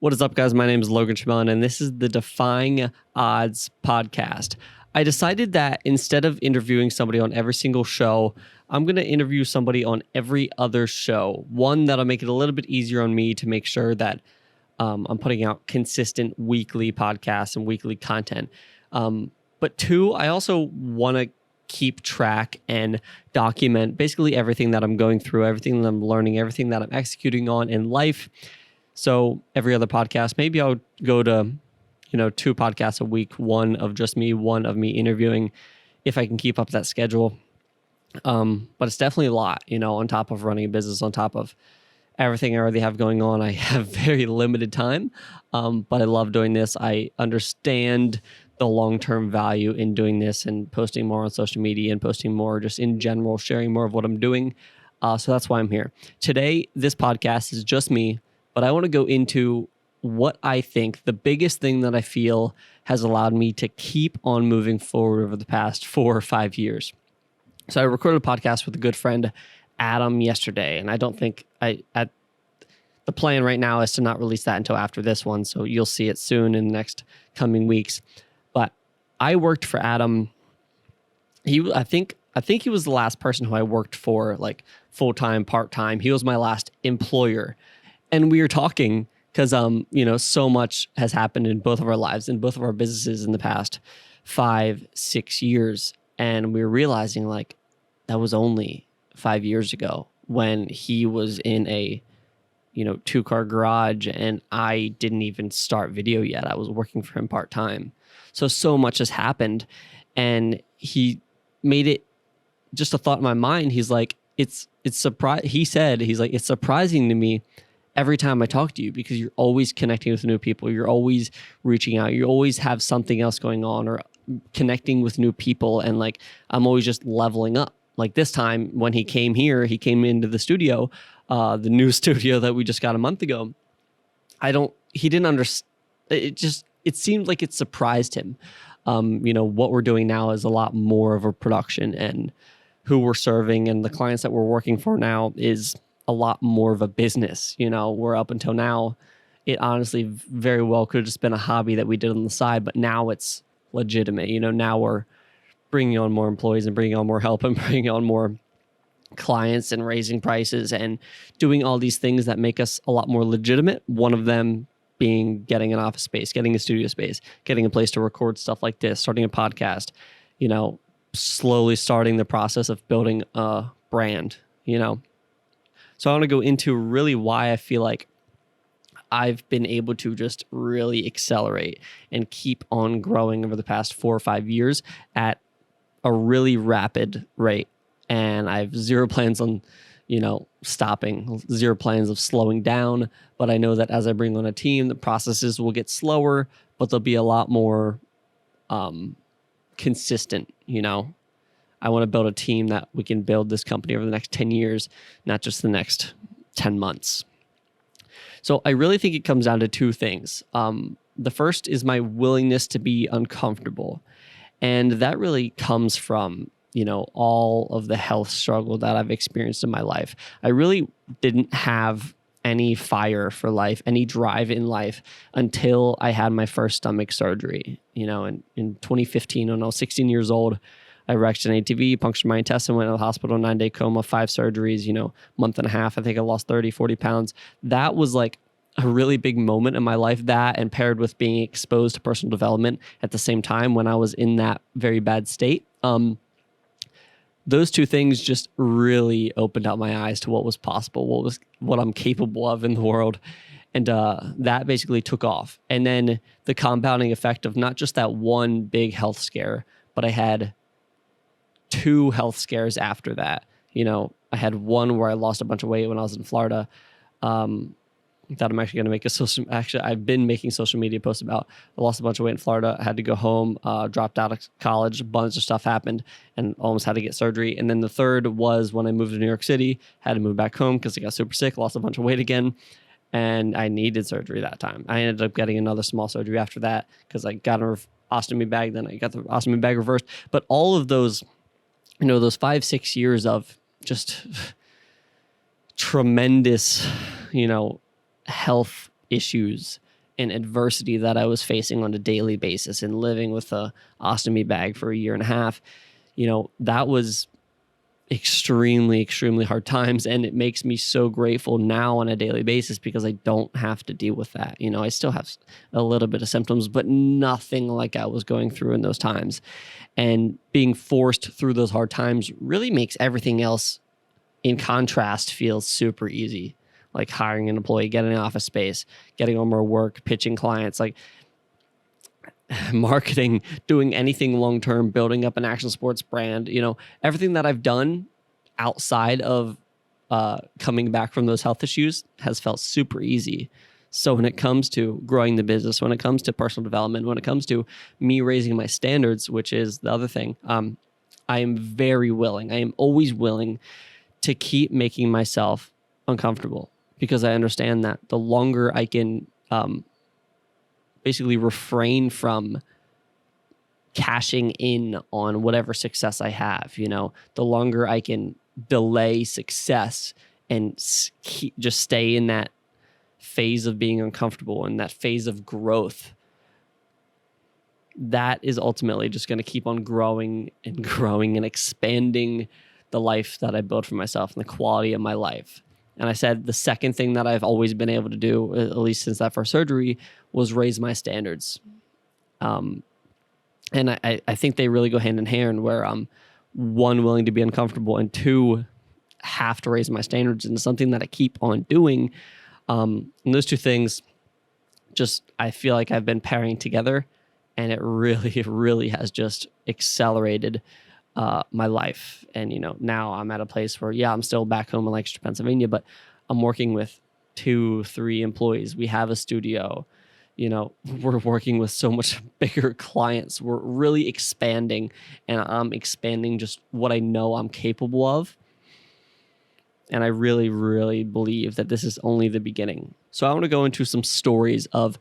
What is up, guys? My name is Logan Tremellen, and this is the Defying Odds podcast. I decided that instead of interviewing somebody on every single show, I'm going to interview somebody on every other show. One, that'll make it a little bit easier on me to make sure that I'm putting out consistent weekly podcasts and weekly content. But two, I also want to keep track and document basically everything that I'm going through, everything that I'm learning, everything that I'm executing on in life. So every other podcast, maybe I'll go to, 2 podcasts a week, one of just me, one of me interviewing, if I can keep up that schedule. But it's definitely a lot, on top of running a business, on top of everything I already have going on. I have very limited time, but I love doing this. I understand the long-term value in doing this and posting more on social media and posting more just in general, sharing more of what I'm doing. So that's why I'm here. Today, this podcast is just me. But I want to go into what I think the biggest thing that I feel has allowed me to keep on moving forward over the past 4 or 5 years. So I recorded a podcast with a good friend, Adam, yesterday, and I don't think the plan right now is to not release that until after this one. So you'll see it soon in the next coming weeks. But I worked for Adam. I think he was the last person who I worked for, like full-time, part-time. He was my last employer. And we were talking because, so much has happened in both of our lives, in both of our businesses in the past 5-6 years. And we were realizing that was only 5 years ago when he was in a, 2-car garage and I didn't even start video yet. I was working for him part-time. So much has happened. And he made it just a thought in my mind. He's like, it's surprising to me every time I talk to you, because you're always connecting with new people. You're always reaching out. You always have something else going on or connecting with new people. And I'm always just leveling up. Like this time when he came here, he came into the studio, the new studio that we just got a month ago. He didn't understand. It seemed like it surprised him. What we're doing now is a lot more of a production, and who we're serving and the clients that we're working for now is a lot more of a business. Where up until now, it honestly very well could have just been a hobby that we did on the side, but now it's legitimate. Now we're bringing on more employees and bringing on more help and bringing on more clients and raising prices and doing all these things that make us a lot more legitimate. One of them being getting an office space, getting a studio space, getting a place to record stuff like this, starting a podcast, slowly starting the process of building a brand, So I want to go into really why I feel like I've been able to just really accelerate and keep on growing over the past 4 or 5 years at a really rapid rate. And I have zero plans on, stopping, zero plans of slowing down. But I know that as I bring on a team, the processes will get slower, but they'll be a lot more consistent, I want to build a team that we can build this company over the next 10 years, not just the next 10 months. So I really think it comes down to 2 things. The first is my willingness to be uncomfortable. And that really comes from, all of the health struggle that I've experienced in my life. I really didn't have any fire for life, any drive in life until I had my first stomach surgery. In 2015, when I was 16 years old, I wrecked an ATV, punctured my intestine, went to the hospital, 9-day coma, 5 surgeries, month and a half. I think I lost 30, 40 pounds. That was a really big moment in my life, that and paired with being exposed to personal development at the same time when I was in that very bad state. Those 2 things just really opened up my eyes to what was possible, what I'm capable of in the world. And that basically took off. And then the compounding effect of not just that one big health scare, but I had 2 health scares after that. I had one where I lost a bunch of weight when I was in Florida. That I'm actually going to make I've been making social media posts about. I lost a bunch of weight in Florida. I had to go home, dropped out of college. A bunch of stuff happened and almost had to get surgery. And then the third was when I moved to New York City, had to move back home because I got super sick, lost a bunch of weight again. And I needed surgery that time. I ended up getting another small surgery after that because I got an ostomy bag. Then I got the ostomy bag reversed. But all of those, those 5-6 years of just tremendous, health issues and adversity that I was facing on a daily basis and living with a ostomy bag for a year and a half, that was extremely, extremely hard times. And it makes me so grateful now on a daily basis because I don't have to deal with that. I still have a little bit of symptoms, but nothing like I was going through in those times. And being forced through those hard times really makes everything else in contrast feel super easy. Like hiring an employee, getting an office space, getting on more work, pitching clients, like marketing, doing anything long-term, building up an action sports brand, everything that I've done outside of coming back from those health issues has felt super easy. So when it comes to growing the business, when it comes to personal development, when it comes to me raising my standards, which is the other thing, I am very willing. I am always willing to keep making myself uncomfortable because I understand that the longer I can basically refrain from cashing in on whatever success I have, the longer I can delay success and just stay in that phase of being uncomfortable and that phase of growth, that is ultimately just going to keep on growing and growing and expanding the life that I built for myself and the quality of my life. And I said the second thing that I've always been able to do, at least since that first surgery, was raise my standards. And I think they really go hand in hand where I'm, one, willing to be uncomfortable, and two, have to raise my standards. And it's something that I keep on doing. And those two things, just I feel like I've been pairing together, and it really has just accelerated my life. And, now I'm at a place where, I'm still back home in Lancaster, Pennsylvania, but I'm working with 2-3 employees. We have a studio, we're working with so much bigger clients. We're really expanding, and I'm expanding just what I know I'm capable of. And I really, really believe that this is only the beginning. So I want to go into some stories of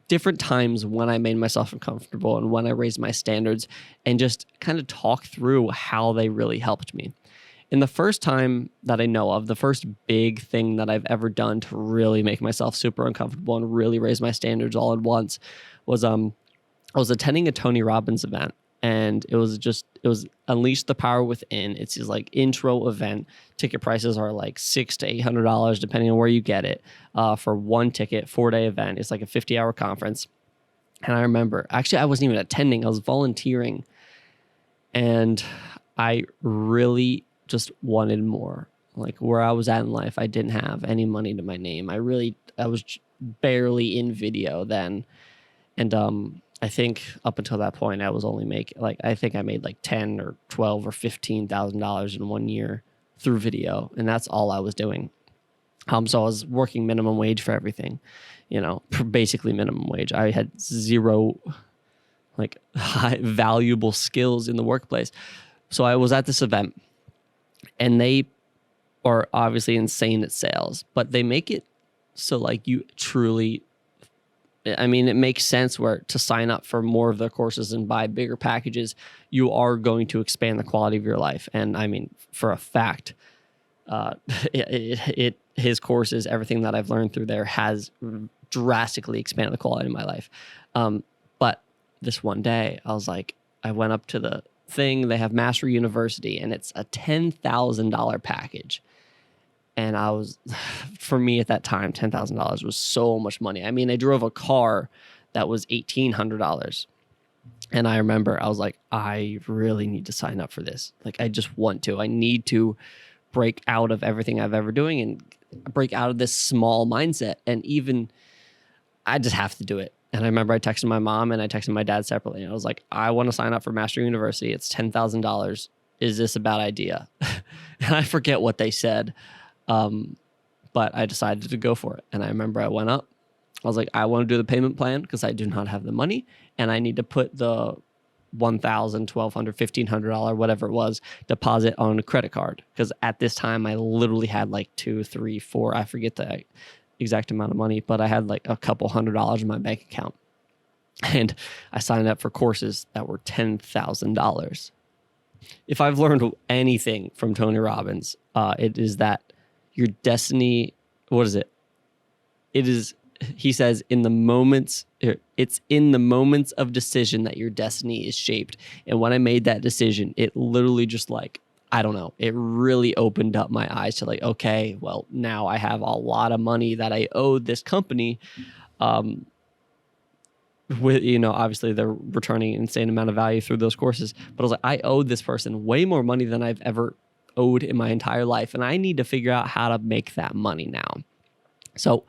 different times when I made myself uncomfortable and when I raised my standards, and just kind of talk through how they really helped me. And the first time that I know of, the first big thing that I've ever done to really make myself super uncomfortable and really raise my standards all at once was I was attending a Tony Robbins event, and it was Unleash the Power Within. It's his like intro event. Ticket prices are like $600 to $800 depending on where you get it for one ticket, 4-day event. It's like a 50-hour conference. And I remember, actually I wasn't even attending, I was volunteering, and I really just wanted more. Like where I was at in life, I didn't have any money to my name. I was barely in video then. And I think up until that point, I was only I think I made like $10 or $12 or $15,000 in 1 year through video. And that's all I was doing. So I was working minimum wage for everything, basically minimum wage. I had zero high valuable skills in the workplace. So I was at this event, and they are obviously insane at sales, but they make it so you truly, it makes sense where to sign up for more of their courses and buy bigger packages, you are going to expand the quality of your life. And for a fact, his courses, everything that I've learned through there has drastically expanded the quality of my life. But this one day I went up to the thing. They have Mastery University, and it's a $10,000 package. And for me at that time, $10,000 was so much money. I drove a car that was $1,800. And I remember I was like, I really need to sign up for this. I just want to. I need to break out of everything I've ever doing and break out of this small mindset. And even I just have to do it. And I remember I texted my mom and I texted my dad separately. And I was like, I want to sign up for Mastery University. It's $10,000. Is this a bad idea? And I forget what they said. But I decided to go for it. And I remember I went up. I was like, I want to do the payment plan because I do not have the money. And I need to put the $1,000, $1,200, $1,500, whatever it was, deposit on a credit card. Because at this time, I literally had like 2, 3, 4, I forget the exact amount of money, but I had a couple $100 in my bank account. And I signed up for courses that were $10,000. If I've learned anything from Tony Robbins, it is that your destiny, what is it? It is he says, it's in the moments of decision that your destiny is shaped. And when I made that decision, it literally just like, I don't know, it really opened up my eyes to like, okay, well, now I have a lot of money that I owed this company. With, obviously they're returning an insane amount of value through those courses. But I was like, I owed this person way more money than I've ever owed in my entire life. And I need to figure out how to make that money now. So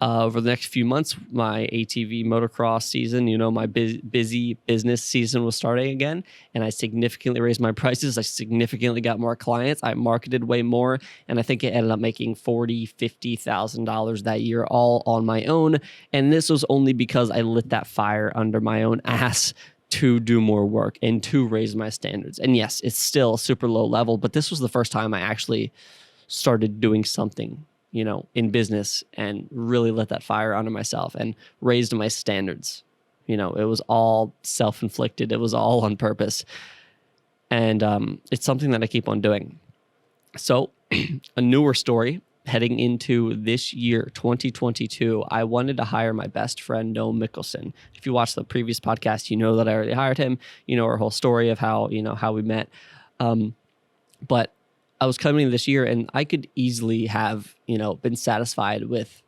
over the next few months, my ATV motocross season, my busy business season was starting again. And I significantly raised my prices. I significantly got more clients. I marketed way more. And I think it ended up making $40,000, $50,000 that year, all on my own. And this was only because I lit that fire under my own ass to do more work and to raise my standards. And yes, it's still a super low level, but this was the first time I actually started doing something in business and really lit that fire under myself and raised my standards. It was all self-inflicted. It was all on purpose. And it's something that I keep on doing. So a newer story heading into this year, 2022, I wanted to hire my best friend, Noah Mickelson. If you watched the previous podcast, you know that I already hired him. You know our whole story of how we met. But I was coming this year and I could easily have, been satisfied with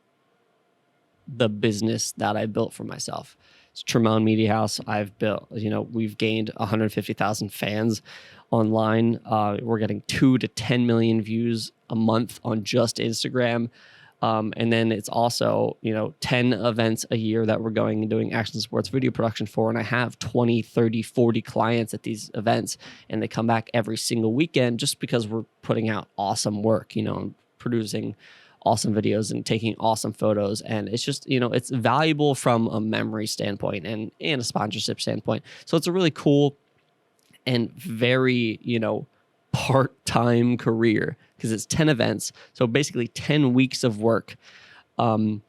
the business that I built for myself. It's Tremellen Media House. I've built, we've gained 150,000 fans online. We're getting 2 to 10 million views a month on just Instagram. And then it's also, 10 events a year that we're going and doing action sports video production for. And I have 20, 30, 40 clients at these events. And they come back every single weekend just because we're putting out awesome work, and producing awesome videos and taking awesome photos. And it's just, it's valuable from a memory standpoint and a sponsorship standpoint. So it's a really cool and very, part-time career because it's 10 events. So basically 10 weeks of work. And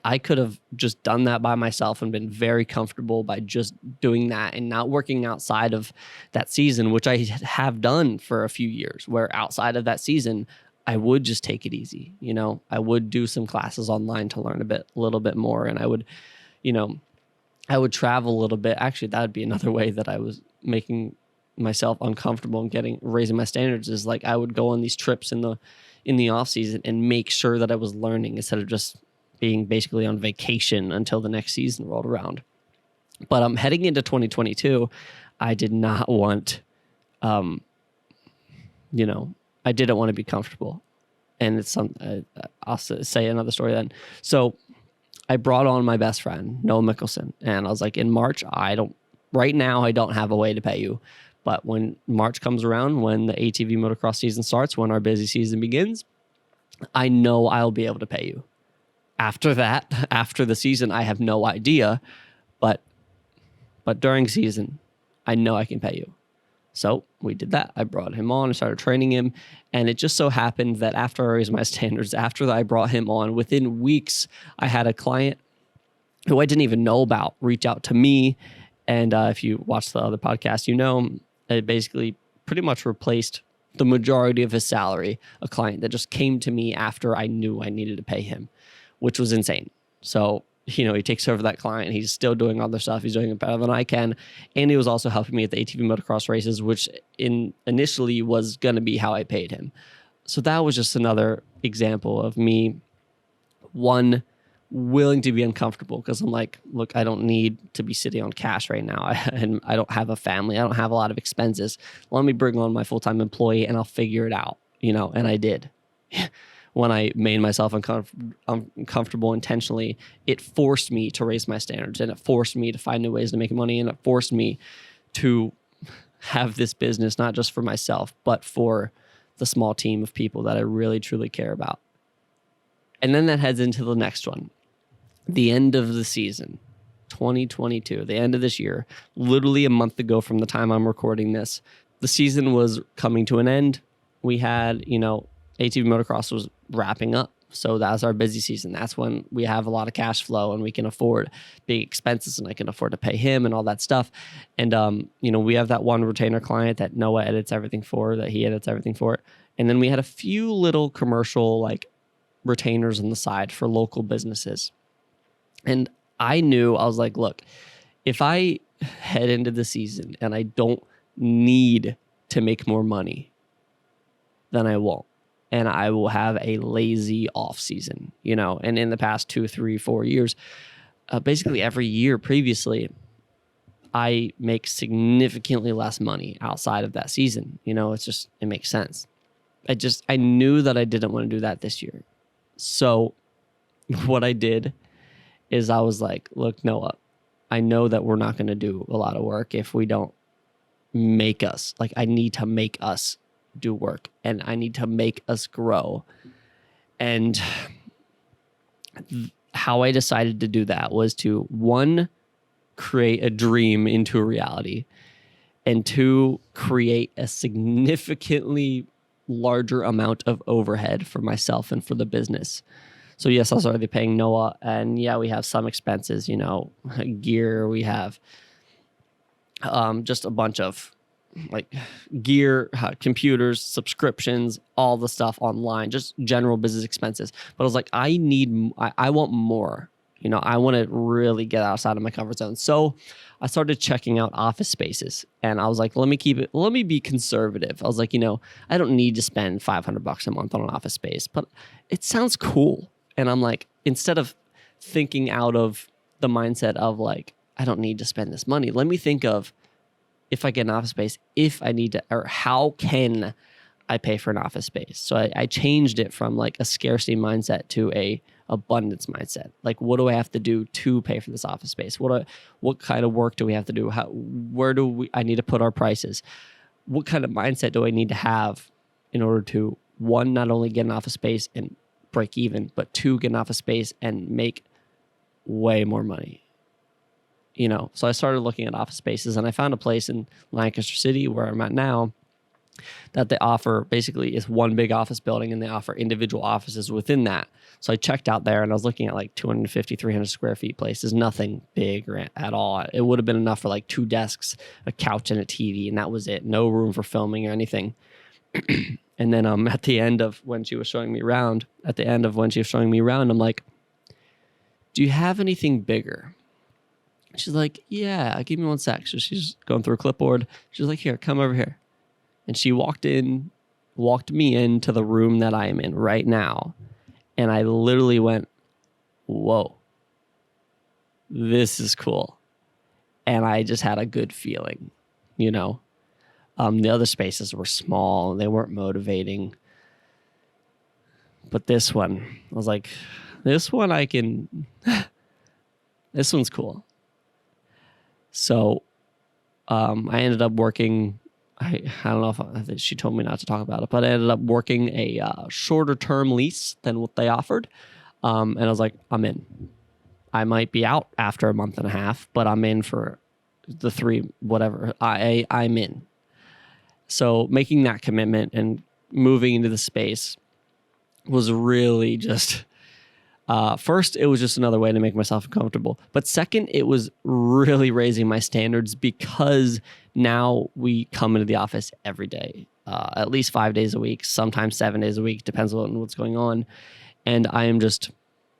I could have just done that by myself and been very comfortable by just doing that and not working outside of that season, which I have done for a few years, where outside of that season, I would just take it easy. I would do some classes online to learn a little bit more. And I would, I would travel a little bit. Actually, that would be another way that I was making myself uncomfortable and raising my standards, is like I would go on these trips in the off season and make sure that I was learning instead of just being basically on vacation until the next season rolled around. But I'm heading into 2022. I did not want, I didn't want to be comfortable. And it's I'll say another story then. So I brought on my best friend, Noah Mickelson. And I was like, in March, right now, I don't have a way to pay you. But when March comes around, when the ATV motocross season starts, when our busy season begins, I know I'll be able to pay you. After that, after the season, I have no idea. But during season, I know I can pay you. So we did that. I brought him on and started training him. And it just so happened that after I raised my standards, after I brought him on, within weeks, I had a client who I didn't even know about reach out to me. And if you watch the other podcast, it basically pretty much replaced the majority of his salary, a client that just came to me after I knew I needed to pay him, which was insane. So, he takes over that client. He's still doing other stuff. He's doing it better than I can. And he was also helping me at the ATV motocross races, which initially was going to be how I paid him. So that was just another example of me, willing to be uncomfortable, because I'm like, look, I don't need to be sitting on cash right now. And I don't have a family. I don't have a lot of expenses. Let me bring on my full-time employee and I'll figure it out, and I did. When I made myself uncomfortable intentionally, it forced me to raise my standards, and it forced me to find new ways to make money, and it forced me to have this business, not just for myself, but for the small team of people that I really, truly care about. And then that heads into the next one. The end of the season, 2022, the end of this year, literally a month ago from the time I'm recording this, the season was coming to an end. We had, ATV motocross was wrapping up. So that's our busy season. That's when we have a lot of cash flow and we can afford big expenses, and I can afford to pay him and all that stuff. And, we have that one retainer client that Noah edits everything for, that he edits everything for. And then we had a few little commercial, retainers on the side for local businesses. And I knew, I was like, look, if I head into the season and I don't need to make more money, then I won't. And I will have a lazy off season, and in the past 2, 3, 4 years, basically every year previously, I make significantly less money outside of that season. It makes sense. I knew that I didn't want to do that this year. So what I did is I was like, look, Noah, I know that we're not going to do a lot of work if we don't make us. Like, I need to make us do work, and I need to make us grow. And how I decided to do that was to, 1, create a dream into a reality, and 2, create a significantly larger amount of overhead for myself and for the business. So yes, I was already paying Noah, and yeah, we have some expenses, gear. We have just a bunch of like gear, computers, subscriptions, all the stuff online, just general business expenses. But I was like, I want more. I want to really get outside of my comfort zone. So I started checking out office spaces, and I was like, let me be conservative. I was like, I don't need to spend $500 a month on an office space, but it sounds cool. And I'm like, instead of thinking out of the mindset of like, I don't need to spend this money, let me think of, if I get an office space, if I need to, or how can I pay for an office space? So I changed it from like a scarcity mindset to a abundance mindset. Like, what do I have to do to pay for this office space? What kind of work do we have to do? Where do I need to put our prices? What kind of mindset do I need to have in order to, 1, not only get an office space and break even, but 2, get an office space and make way more money? So I started looking at office spaces, and I found a place in Lancaster City, where I'm at now, that they offer, basically is one big office building, and they offer individual offices within that. So I checked out there, and I was looking at like 250, 300 square feet places, nothing big at all. It would have been enough for like 2 desks, a couch, and a TV, and that was it. No room for filming or anything. And then at the end of when she was showing me around, I'm like, do you have anything bigger? She's like, yeah, give me 1 sec. So she's going through a clipboard. She's like, here, come over here. And she walked me into the room that I am in right now. And I literally went, whoa, this is cool. And I just had a good feeling, The other spaces were small. They weren't motivating. But this one, I was like, this one this one's cool. So I ended up working, I don't know if she told me not to talk about it, but I ended up working a shorter term lease than what they offered. And I was like, I'm in. I might be out after a month and a half, but I'm in for the 3, whatever. I'm in. So making that commitment and moving into the space was really just... first, it was just another way to make myself comfortable. But second, it was really raising my standards, because now we come into the office every day, at least 5 days a week, sometimes 7 days a week, depends on what's going on. And I am just,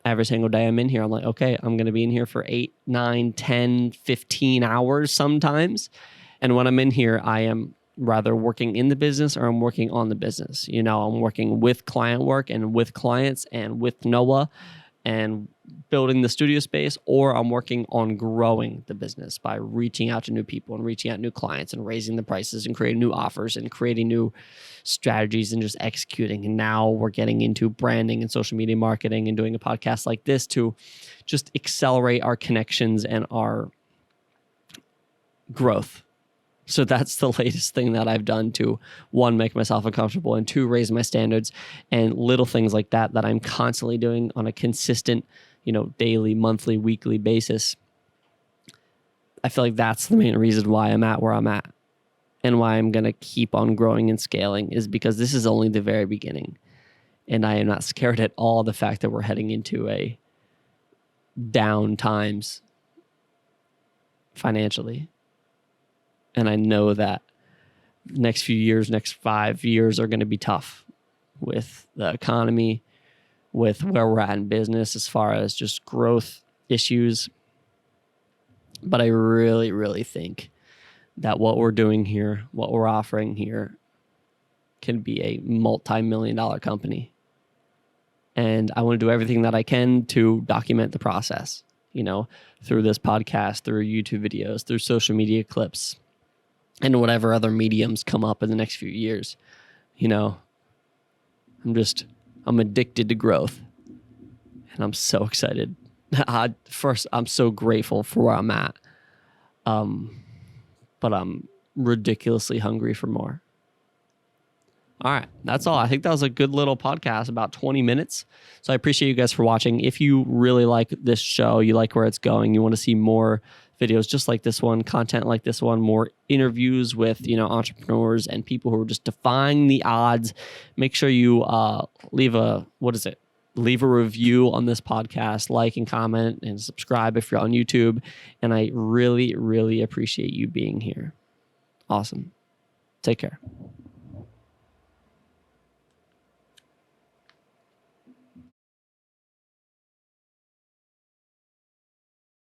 every single day I'm in here, I'm like, okay, I'm going to be in here for 8, 9, 10, 15 hours sometimes. And when I'm in here, I am rather working in the business or I'm working on the business. I'm working with client work and with clients and with Noah and building the studio space, or I'm working on growing the business by reaching out to new people and reaching out to new clients and raising the prices and creating new offers and creating new strategies and just executing. And now we're getting into branding and social media marketing and doing a podcast like this to just accelerate our connections and our growth. So that's the latest thing that I've done to, 1, make myself uncomfortable, and 2, raise my standards, and little things like that I'm constantly doing on a consistent, daily, monthly, weekly basis. I feel like that's the main reason why I'm at where I'm at, and why I'm going to keep on growing and scaling, is because this is only the very beginning. And I am not scared at all the fact that we're heading into a down times financially. And I know that next few years, next 5 years are going to be tough with the economy, with where we're at in business as far as just growth issues. But I really, really think that what we're doing here, what we're offering here, can be a multi-million-dollar company. And I want to do everything that I can to document the process, through this podcast, through YouTube videos, through social media clips, and whatever other mediums come up in the next few years. I'm addicted to growth, and I'm so excited. First, I'm so grateful for where I'm at. But I'm ridiculously hungry for more. All right, that's all. I think that was a good little podcast, about 20 minutes. So I appreciate you guys for watching. If you really like this show, you like where it's going, you want to see more videos just like this one, content like this one, more interviews with, entrepreneurs and people who are just defying the odds, make sure you leave a review on this podcast, like and comment and subscribe if you're on YouTube. And I really, really appreciate you being here. Awesome. Take care.